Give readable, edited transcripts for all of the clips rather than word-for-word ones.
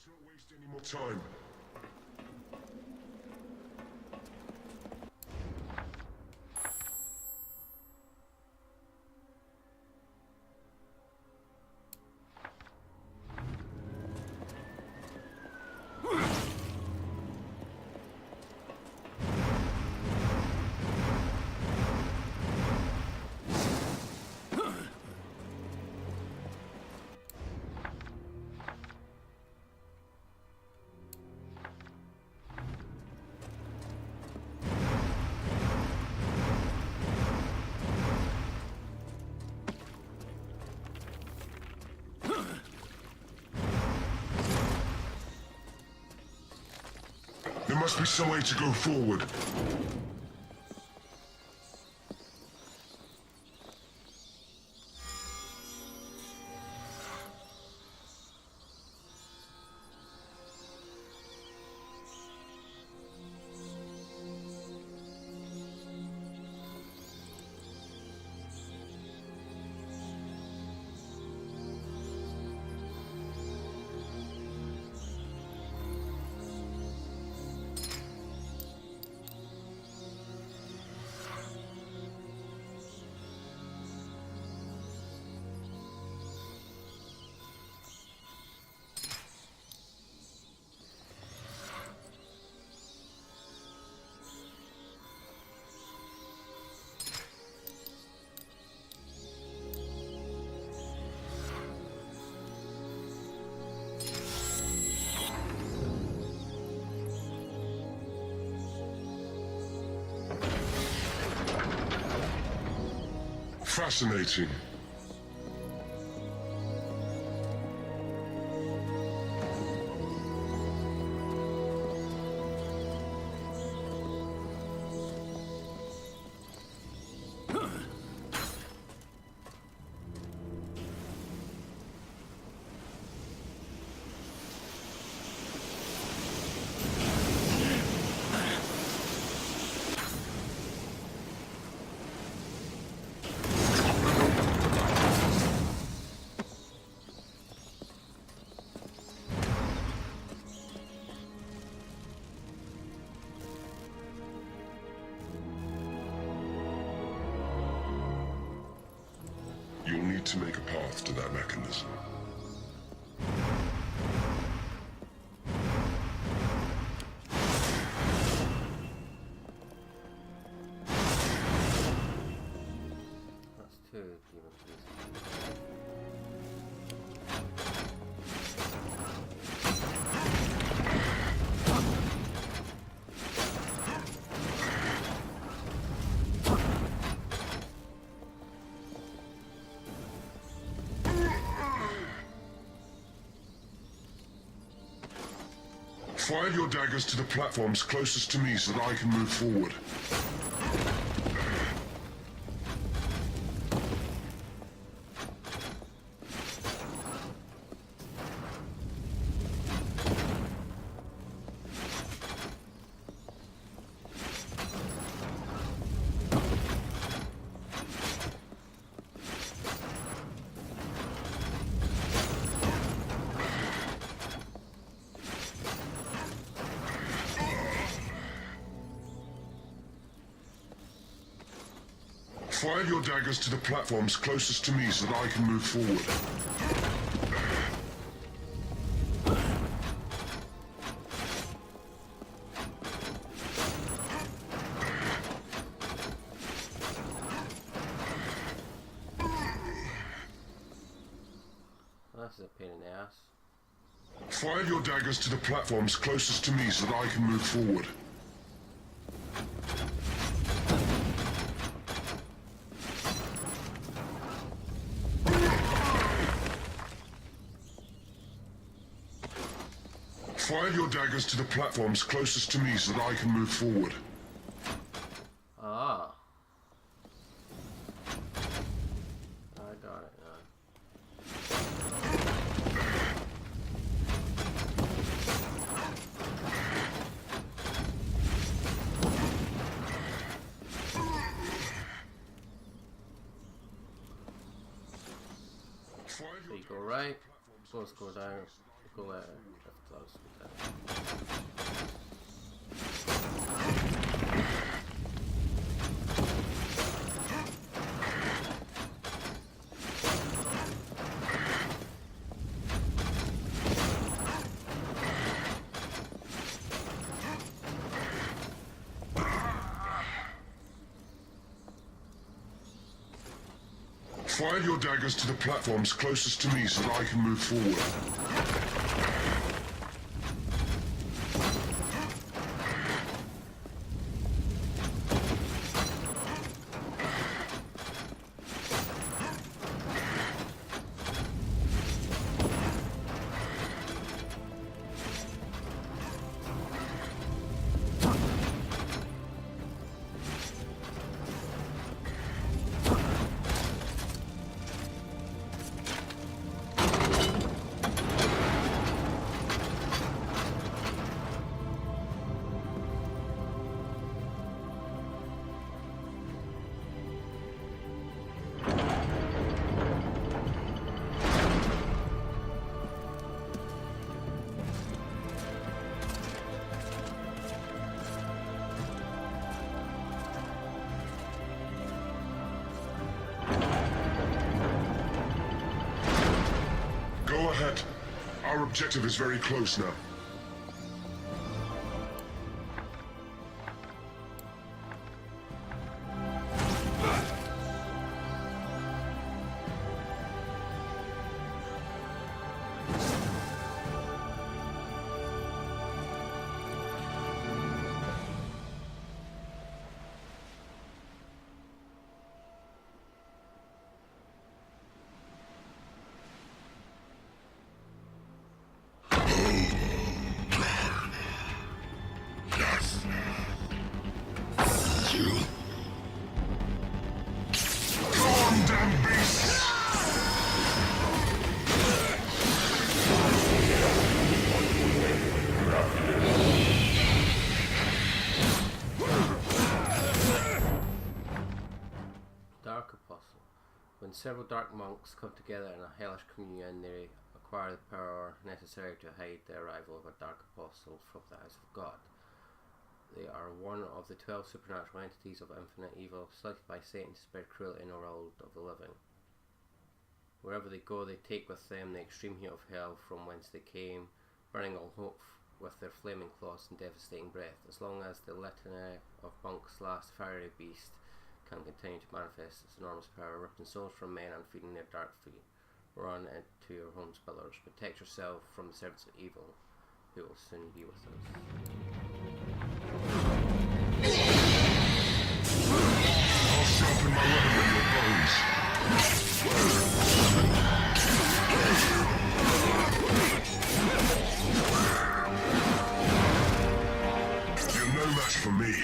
Don't waste any more time. There must be some way to go forward. Fascinating. You'll need to make a path to that mechanism. That's two demon pieces. Fire your daggers to the platforms closest to me so that I can move forward. Fire your daggers to the platforms closest to me so that I can move forward. Well, this is a pain in the ass. Fire your daggers to the platforms closest to me so that I can move forward. Fire your daggers to the platforms closest to me so that I can move forward. Ah. I got it now. So you go right, both go down. go there if close to that. Fire your daggers to the platforms closest to me so that I can move forward. Go ahead. Our objective is very close now. When several dark monks come together in a hellish communion, they acquire the power necessary to hide the arrival of a dark apostle from the house of God. They are one of the 12 supernatural entities of infinite evil, selected by Satan to spread cruelty in the world of the living. Wherever they go, they take with them the extreme heat of hell from whence they came, burning all hope with their flaming claws and devastating breath. As long as the litany of monks lasts, the fiery beast can continue to manifest its enormous power, ripping souls from men and feeding their dark feet. Run into your home's pillars. Protect yourself from the servants of evil, who will soon be with us. I'll sharpen my weapon with your bones. You're no match for me.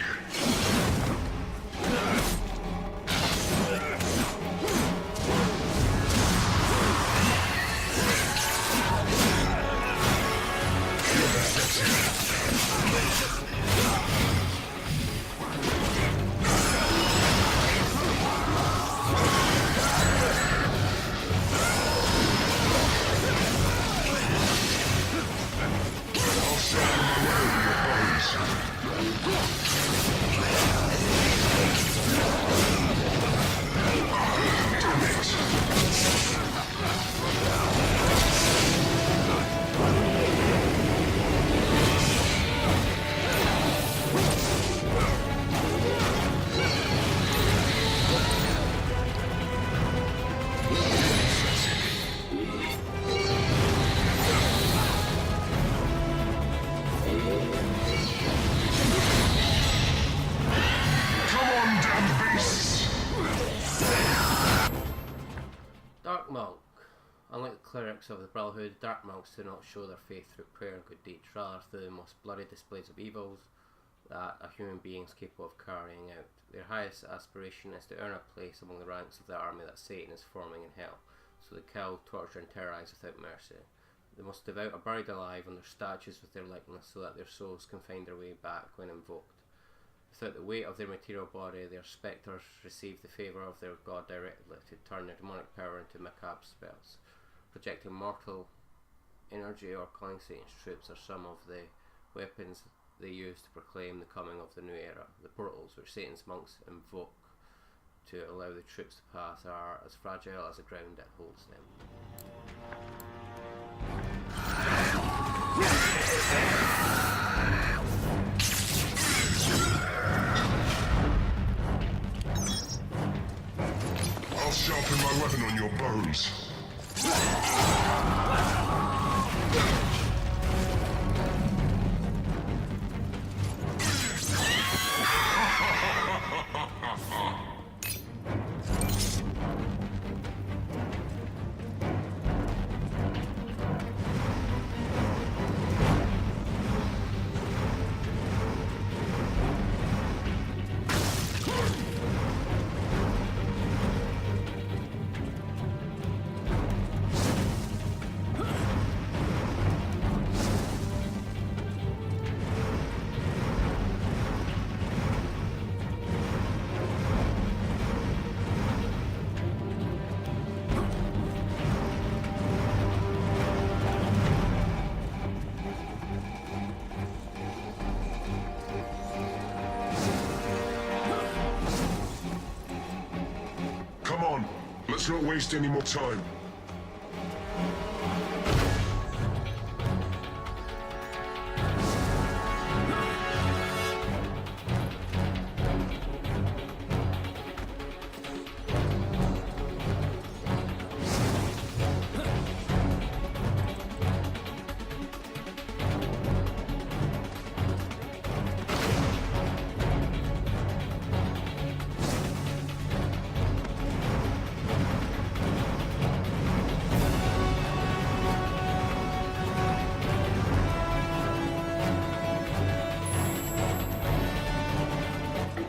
Clerics of the Brotherhood, dark monks do not show their faith through prayer and good deeds, rather through the most bloody displays of evils that a human being is capable of carrying out. Their highest aspiration is to earn a place among the ranks of the army that Satan is forming in hell, so they kill, torture and terrorize without mercy. The most devout are buried alive on their statues with their likeness, so that their souls can find their way back when invoked. Without the weight of their material body, their spectres receive the favour of their god directly to turn their demonic power into macabre spells, projecting mortal energy or killing Satan's troops are some of the weapons they use to proclaim the coming of the new era. The portals which Satan's monks invoke to allow the troops to pass are as fragile as the ground that holds them. I'll sharpen my weapon on your bones. Come on, let's not waste any more time.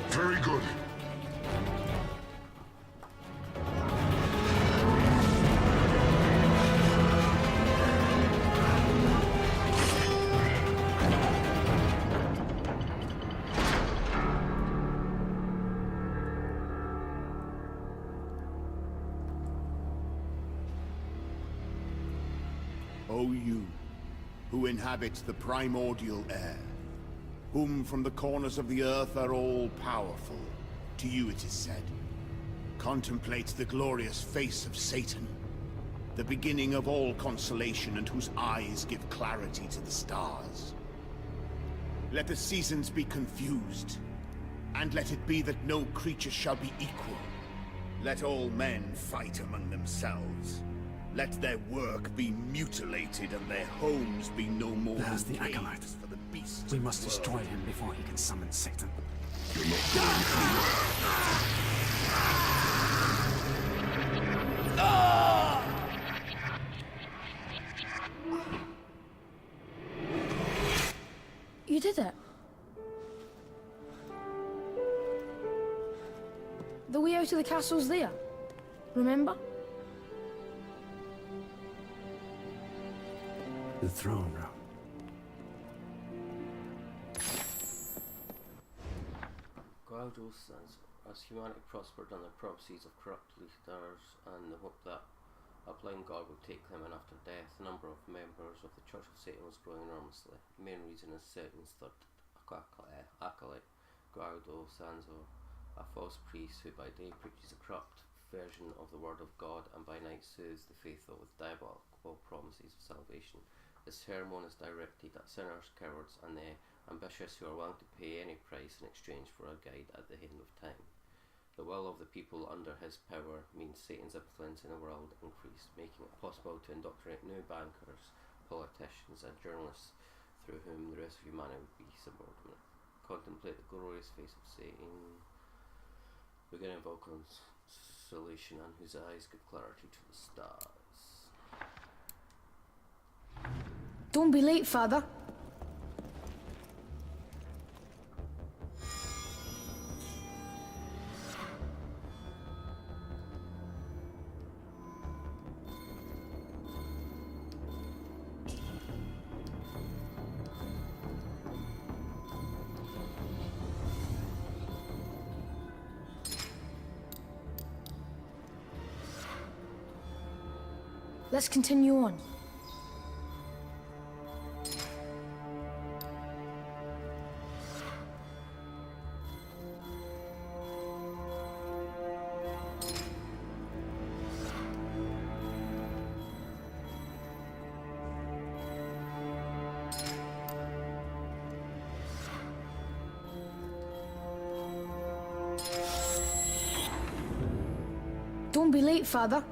Very good. O you, who inhabit the primordial air, whom from the corners of the earth are all powerful, to you it is said, contemplate the glorious face of Satan, the beginning of all consolation and whose eyes give clarity to the stars. Let the seasons be confused, and let it be that no creature shall be equal. Let all men fight among themselves. Let their work be mutilated and their homes be no more There's than the acolyte. caves for the beasts We of must the world. destroy him before he can summon Satan. You're not going anywhere. You did it. The way out of the castle's there. Remember? The throne room. Gradual sense, as humanity prospered on the prophecies of corrupt leaders and the hope that a blind God would take them in after death, the number of members of the Church of Satan was growing enormously. The main reason is Satan's third acolyte, Guardo Sanzo, a false priest who by day preaches a corrupt version of the word of God and by night soothes the faithful with diabolical promises of salvation. This sermon is directed at sinners, cowards, and the ambitious who are willing to pay any price in exchange for a guide at the end of time. The will of the people under his power means Satan's influence in the world increased, making it possible to indoctrinate new bankers, politicians, and journalists through whom the rest of humanity would be subordinate. Contemplate the glorious face of Satan, beginning of all consolation, and whose eyes give clarity to the stars. Don't be late, Father. Let's continue on. Don't be late, Father.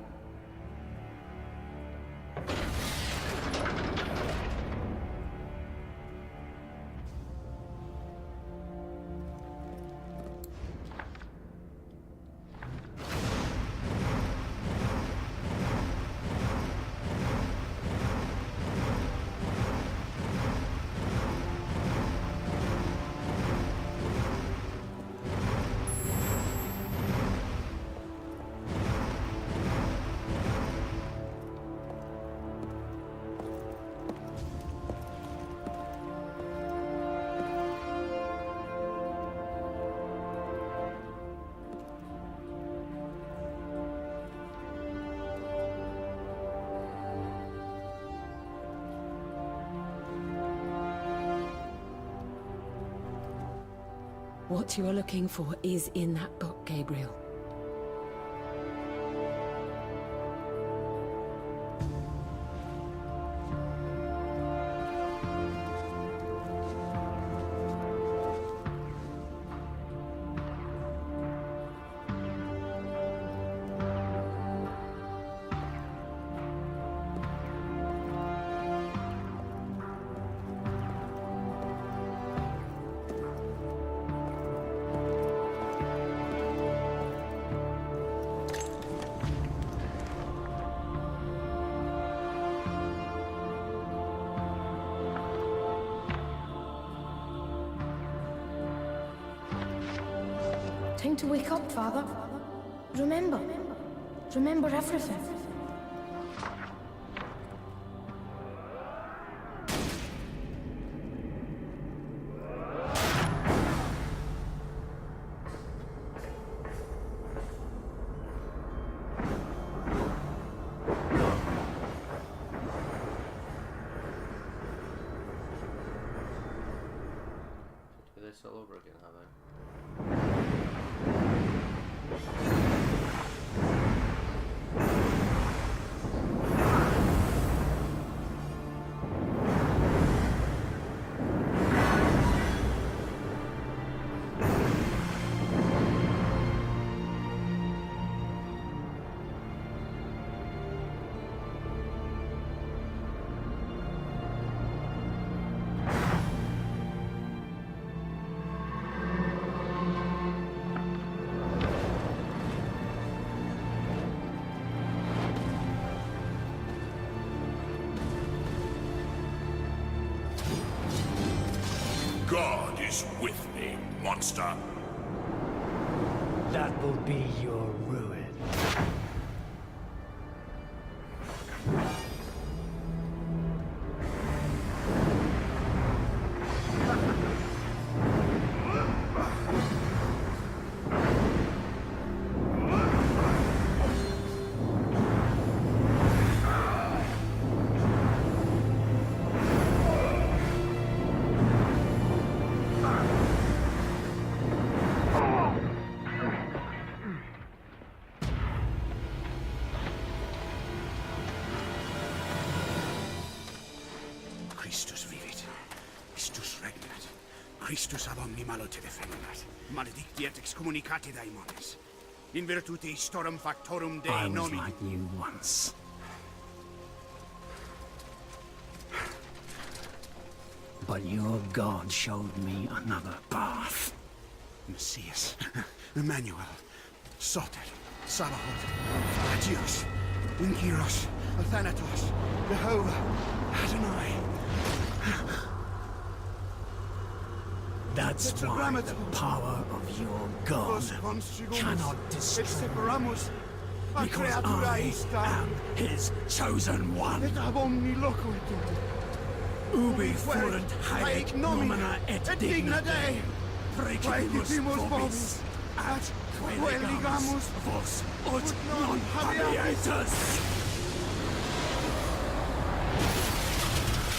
What you are looking for is in that book, Gabriel. Time to wake up, Father. Remember. Remember everything. Do this all over again, have I? God is with me, monster. That will be your ruin. Christus vivit. Christus regnat. Christus ab omni malo te defendat. Maledictiat excommunicati daemones. In virtute istorum factorum Dei I was nomi. like you once. But your God showed me another path. Messias. Emmanuel. Soter. Sabaoth. Agios. Inkyros. Athanatos. Jehovah. Adonai. That's why the power of your God cannot destroy. Because I am his chosen one. Ubi fuerunt haec nomina et digna Dei. Precipimus vobis, at queligamus vos ut non habietus.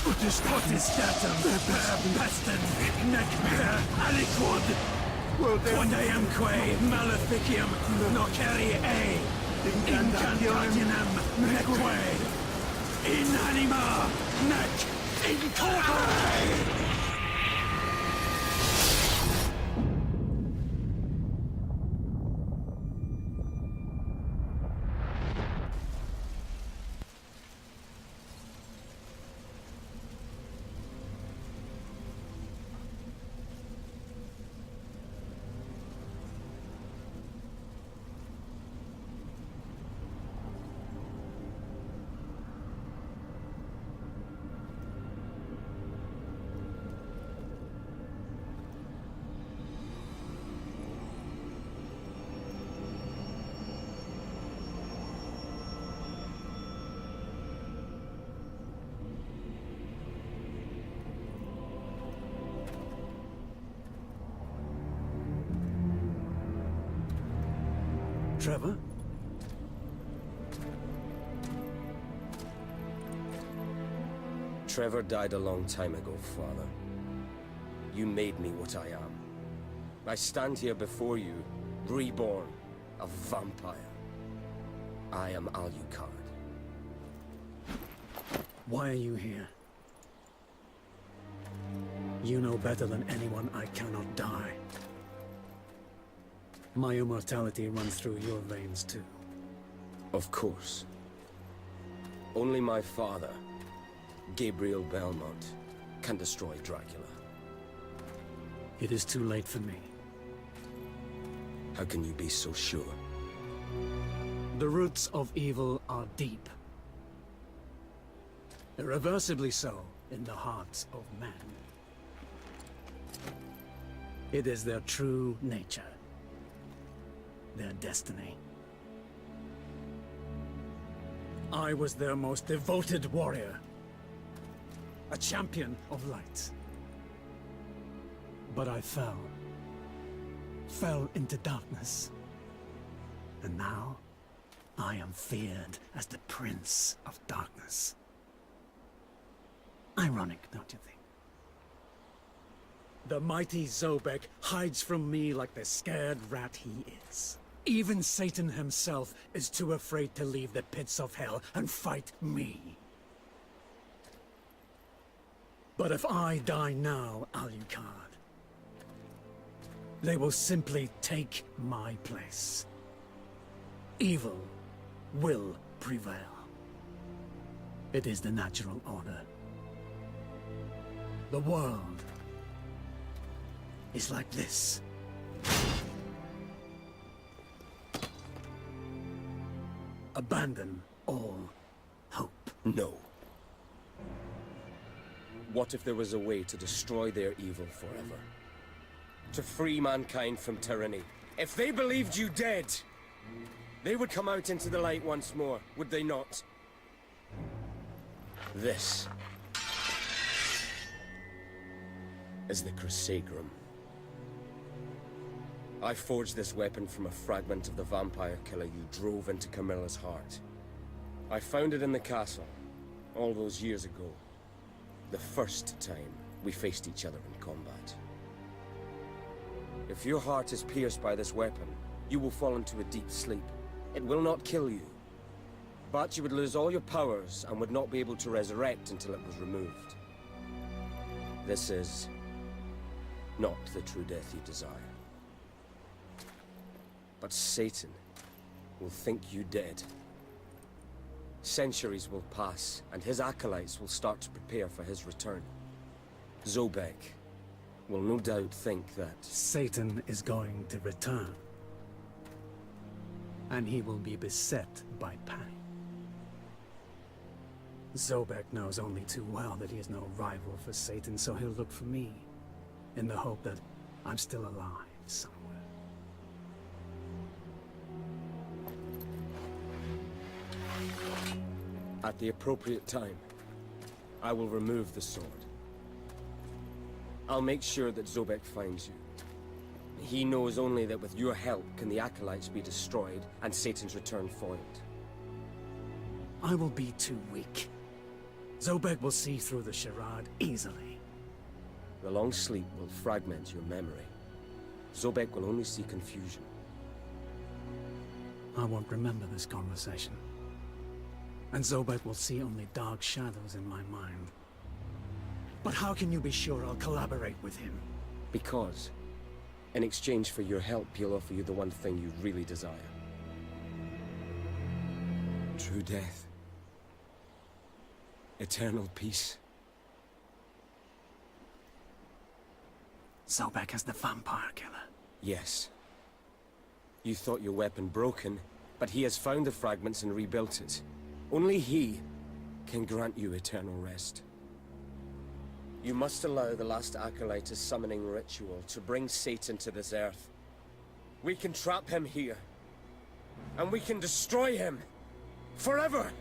Ut potestatem per pestem nec per aliquod. Quod eamque maleficium nocere incantationem neque in anima nec in corpore. Trevor? Trevor died a long time ago, Father. You made me what I am. I stand here before you, reborn, a vampire. I am Alucard. Why are you here? You know better than anyone I cannot die. My immortality runs through your veins too. Of course. Only my father, Gabriel Belmont, can destroy Dracula. It is too late for me. How can you be so sure? The roots of evil are deep. Irreversibly so in the hearts of men. It is their true nature. Their destiny. I was their most devoted warrior. A champion of light. But I fell. Fell into darkness. And now, I am feared as the Prince of Darkness. Ironic, don't you think? The mighty Zobek hides from me like the scared rat he is. Even Satan himself is too afraid to leave the pits of hell and fight me. But if I die now, Alucard, they will simply take my place. Evil will prevail. It is the natural order. The world is like this. Abandon all hope. No. What if there was a way to destroy their evil forever? To free mankind from tyranny? If they believed you dead, they would come out into the light once more, would they not? This is the Crusaegrim. I forged this weapon from a fragment of the vampire killer you drove into Camilla's heart. I found it in the castle, all those years ago. The first time we faced each other in combat. If your heart is pierced by this weapon, you will fall into a deep sleep. It will not kill you. But you would lose all your powers and would not be able to resurrect until it was removed. This is not the true death you desire. But Satan will think you dead. Centuries will pass, and his acolytes will start to prepare for his return. Zobek will no doubt think that Satan is going to return. And he will be beset by panic. Zobek knows only too well that he is no rival for Satan, so he'll look for me, in the hope that I'm still alive somewhere. at the appropriate time, I will remove the sword. I'll make sure that Zobek finds you. He knows only that with your help can the acolytes be destroyed and Satan's return foiled. I will be too weak. Zobek will see through the charade easily. The long sleep will fragment your memory. Zobek will only see confusion. I won't remember this conversation. And Zobek will see only dark shadows in my mind. But how can you be sure I'll collaborate with him? Because, in exchange for your help, he'll offer you the one thing you really desire. True death. Eternal peace. Zobek has the vampire killer. Yes. You thought your weapon broken, but he has found the fragments and rebuilt it. Only he can grant you eternal rest. You must allow the last acolyte's summoning ritual to bring Satan to this earth. We can trap him here. And we can destroy him. Forever!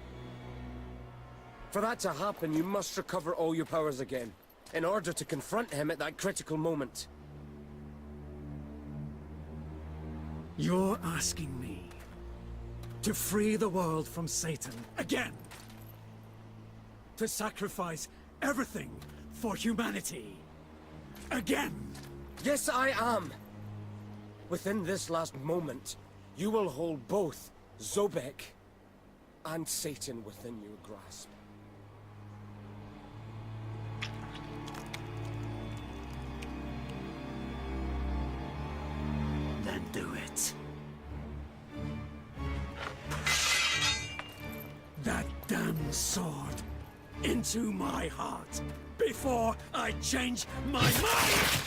For that to happen, you must recover all your powers again, in order to confront him at that critical moment. You're asking me To free the world from Satan again. To sacrifice everything for humanity. Again. Yes, I am. Within this last moment, you will hold both Zobek and Satan within your grasp. Then do it. That damn sword into my heart before I change my mind!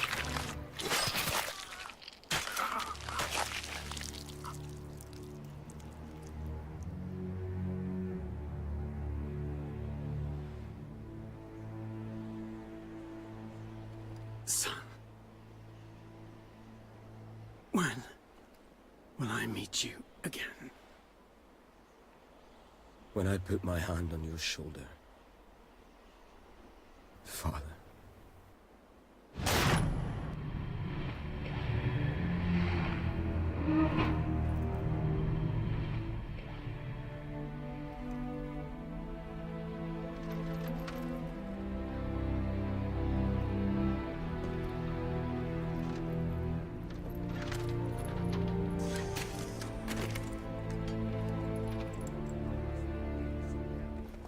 Son, when will I meet you again? When I put my hand on your shoulder, Father.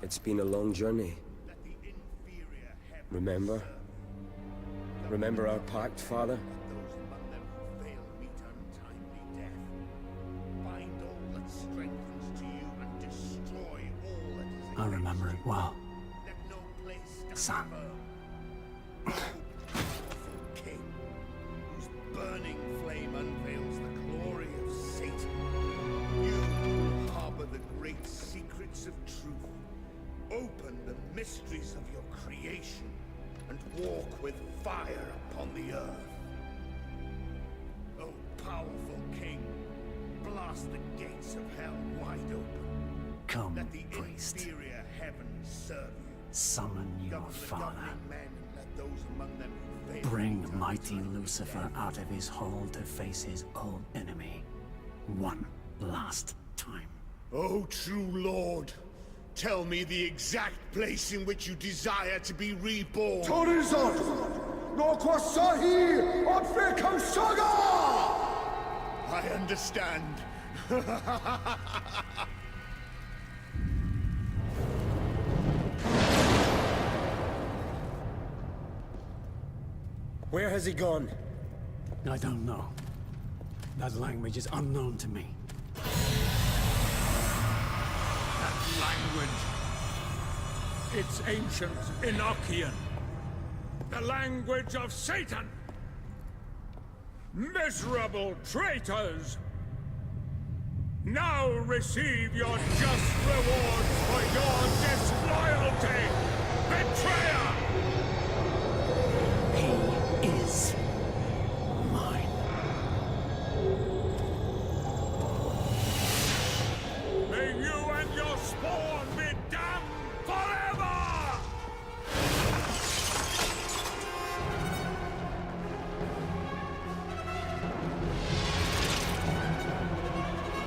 It's been a long journey. Remember? Remember our pact, Father? Those among them who fail meet untimely death. Bind all that strengthens to you and destroy all that is I remember it well. Let no place stand Son. firm. Powerful king, whose burning flame unveils the glory of Satan. You who harbor the great secrets of truth. Open the mysteries of your creation and walk with fire upon the earth. O powerful king, blast the gates of hell wide open. Come, Let the priest. inferior heavens serve you. Summon your Govern the father. governing men and let those among them who fail Bring meet mighty untimely Lucifer death. out of his hole to face his old enemy. One last time. O true Lord, tell me the exact place in which you desire to be reborn. Torizon! Nokwasahi! Odfekasaga! I understand. Where has he gone? I don't know. That language is unknown to me. Language. It's ancient Enochian. The language of Satan. Miserable traitors! Now receive your just rewards for your disloyalty! Betrayer! He is mine. May you and your spawn